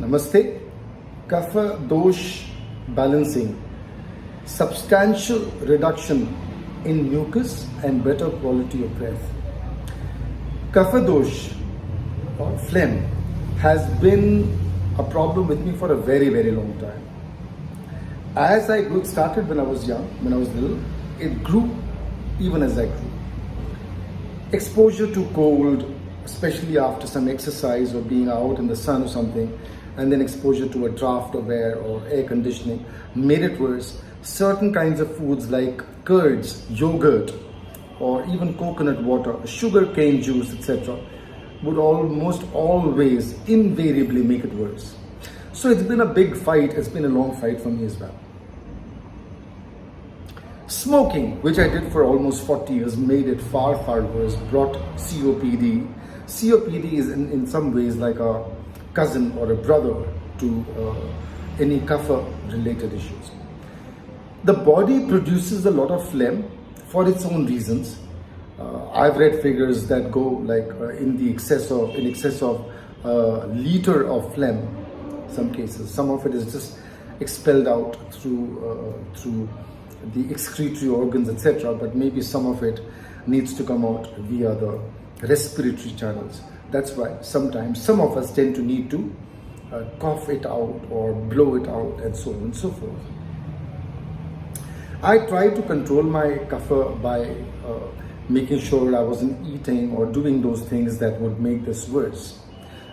Namaste. Kapha Dosha balancing. Substantial reduction in mucus and better quality of breath. Kapha Dosha or phlegm has been a problem with me for a very, very long time. As I grew, it started when I was young, when I was little. It grew even as I grew. Exposure to cold, especially after some exercise or being out in the sun or something, and then exposure to a draught of air or air conditioning made it worse. Certain kinds of foods like curds, yogurt, or even coconut water, sugarcane juice, etc., would almost always invariably make it worse. So it's been a big fight, it's been a long fight for me as well. Smoking, which I did for almost 40 years, made it far, far worse, brought COPD. COPD is in some ways like a cousin or a brother to any kapha related issues. The body produces a lot of phlegm for its own reasons. I've read figures that go like in excess of liter of phlegm. Some cases, some of it is just expelled out through the excretory organs, etc. But maybe some of it needs to come out via the respiratory channels. That's why sometimes some of us tend to need to cough it out or blow it out and so on and so forth. I tried to control my kapha by making sure I wasn't eating or doing those things that would make this worse,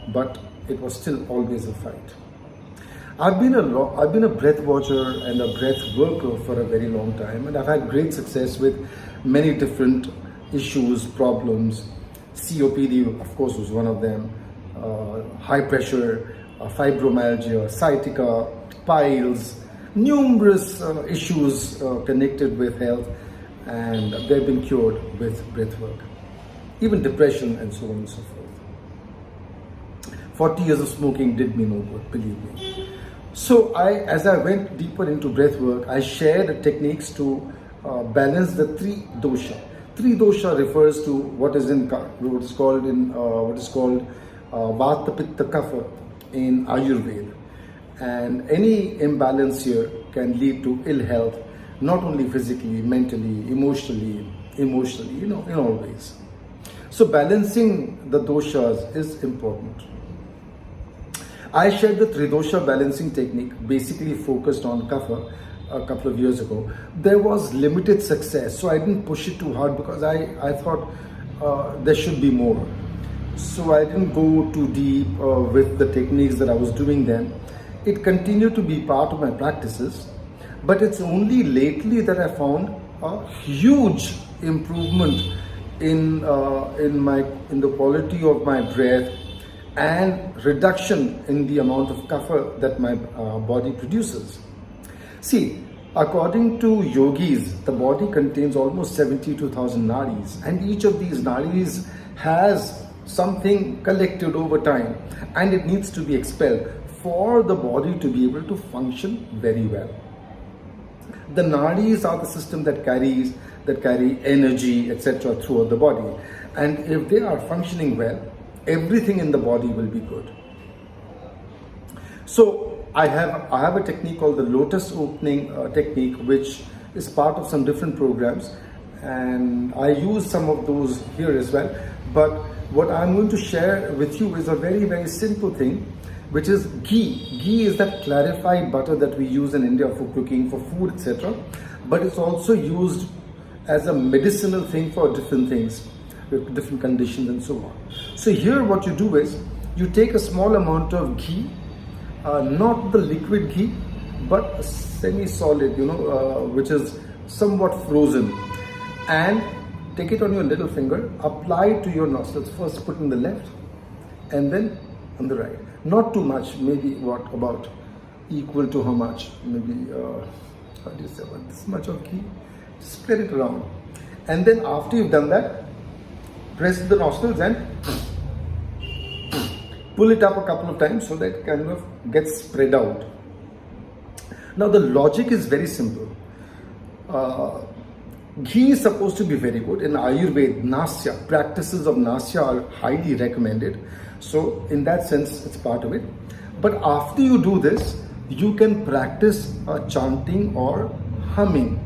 but it was still always a fight. I've been a breath watcher and a breath worker for a very long time, and I've had great success with many different issues, problems. COPD, of course, was one of them. High pressure, fibromyalgia, sciatica, piles, numerous issues connected with health, and they've been cured with breath work. Even depression and so on and so forth. 40 years of smoking did me no good, believe me. So as I went deeper into breath work, I shared techniques to balance the three dosha. Three dosha refers to what is called vata pitta kapha in Ayurveda, and any imbalance here can lead to ill health, not only physically, mentally, emotionally, in all ways. So balancing the doshas is important. I shared the Tridosha balancing technique, basically focused on kapha, a couple of years ago. There was limited success, so I didn't push it too hard because I thought there should be more. So I didn't go too deep with the techniques that I was doing then. It continued to be part of my practices, but it's only lately that I found a huge improvement in the quality of my breath and reduction in the amount of kapha that my body produces. See, according to yogis, the body contains almost 72,000 nadis, and each of these nadis has something collected over time, and it needs to be expelled for the body to be able to function very well. The nadis are the system that carry energy, etc. throughout the body, and if they are functioning well, everything in the body will be good. So I have a technique called the lotus opening technique, which is part of some different programs, and I use some of those here as well. But what I'm going to share with you is a very, very simple thing, which is ghee. Ghee is that clarified butter that we use in India for cooking, for food, etc. But it's also used as a medicinal thing for different things, with different conditions and so on. So here what you do is, you take a small amount of ghee, not the liquid ghee, but semi-solid, which is somewhat frozen, and take it on your little finger, apply it to your nostrils. First put in the left and then on the right. Not too much, maybe about equal to how much? Maybe, this much of ghee. Spread it around. And then after you've done that, press the nostrils and pull it up a couple of times so that it kind of gets spread out. Now the logic is very simple. Ghee is supposed to be very good. In Ayurveda, nasya, practices of nasya are highly recommended. So in that sense, it's part of it. But after you do this, you can practice chanting or humming.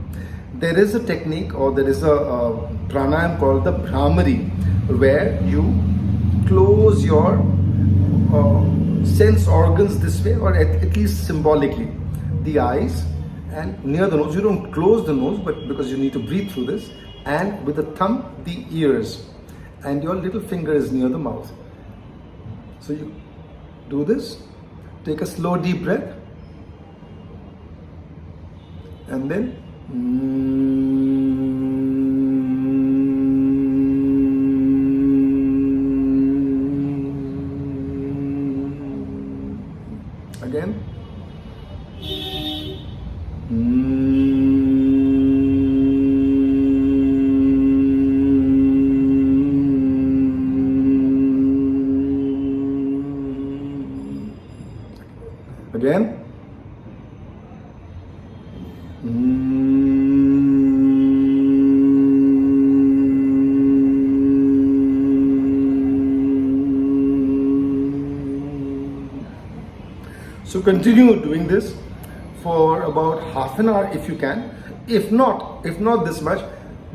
There is a technique, or there is a pranayam called the Brahmari, where you close your sense organs this way, or at least symbolically, the eyes and near the nose. You don't close the nose, but because you need to breathe through this, and with the thumb, the ears, and your little finger is near the mouth. So you do this, take a slow deep breath, and then again. Again. So continue doing this for about half an hour if you can. If not this much,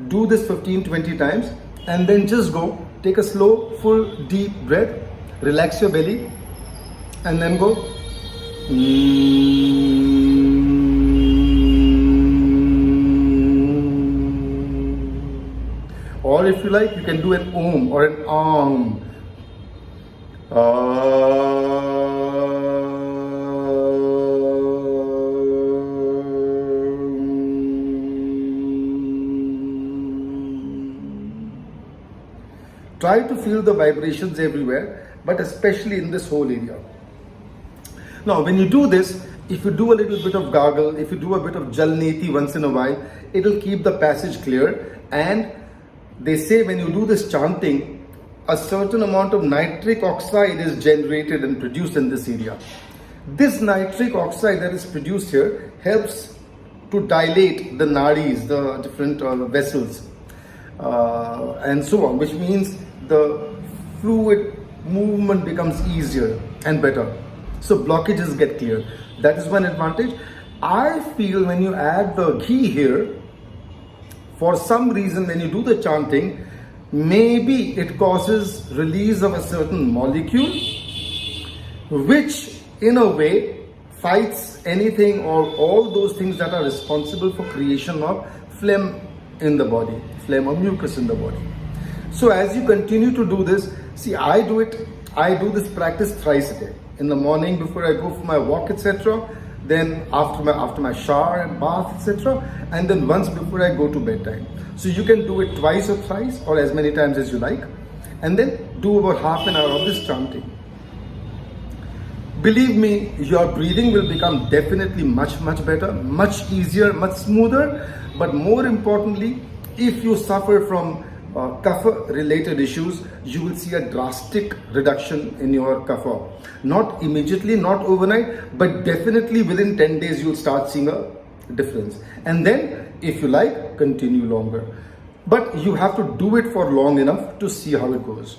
do this 15-20 times, and then just go take a slow, full, deep breath, relax your belly, and then go. Or if you like, you can do an om or an om. Try to feel the vibrations everywhere, but especially in this whole area. Now, when you do this, if you do a little bit of gargle, if you do a bit of jal neti once in a while, it'll keep the passage clear. And they say when you do this chanting, a certain amount of nitric oxide is generated and produced in this area. This nitric oxide that is produced here helps to dilate the nadis, the different vessels, and so on, which means the fluid movement becomes easier and better. So blockages get clear. That is one advantage. I feel when you add the ghee here, for some reason when you do the chanting, maybe it causes release of a certain molecule, which in a way fights anything or all those things that are responsible for creation of phlegm in the body, phlegm or mucus in the body. So as you continue to do this, see, I do this practice thrice a day. In the morning before I go for my walk, etc. Then after my shower and bath, etc. And then once before I go to bedtime. So you can do it twice or thrice, or as many times as you like. And then do about half an hour of this chanting. Believe me, your breathing will become definitely much better, much easier, much smoother. But more importantly, if you suffer from kapha related issues, you will see a drastic reduction in your kapha. Not immediately, not overnight, but definitely within 10 days you'll start seeing a difference. And then, if you like, continue longer. But you have to do it for long enough to see how it goes.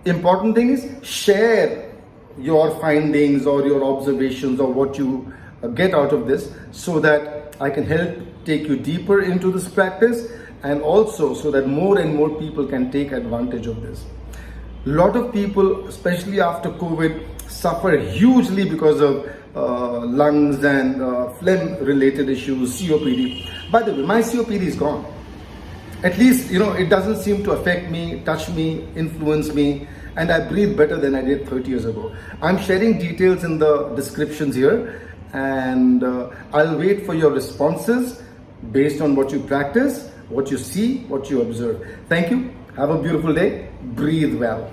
Important thing is, share your findings or your observations or what you get out of this, so that I can help take you deeper into this practice, and also so that more and more people can take advantage of this. A lot of people, especially after COVID, suffer hugely because of lungs and phlegm related issues, COPD. By the way, my COPD is gone. At least, it doesn't seem to affect me, touch me, influence me, and I breathe better than I did 30 years ago. I'm sharing details in the descriptions here, and I'll wait for your responses based on what you practice, what you see, what you observe. Thank you. Have a beautiful day. Breathe well.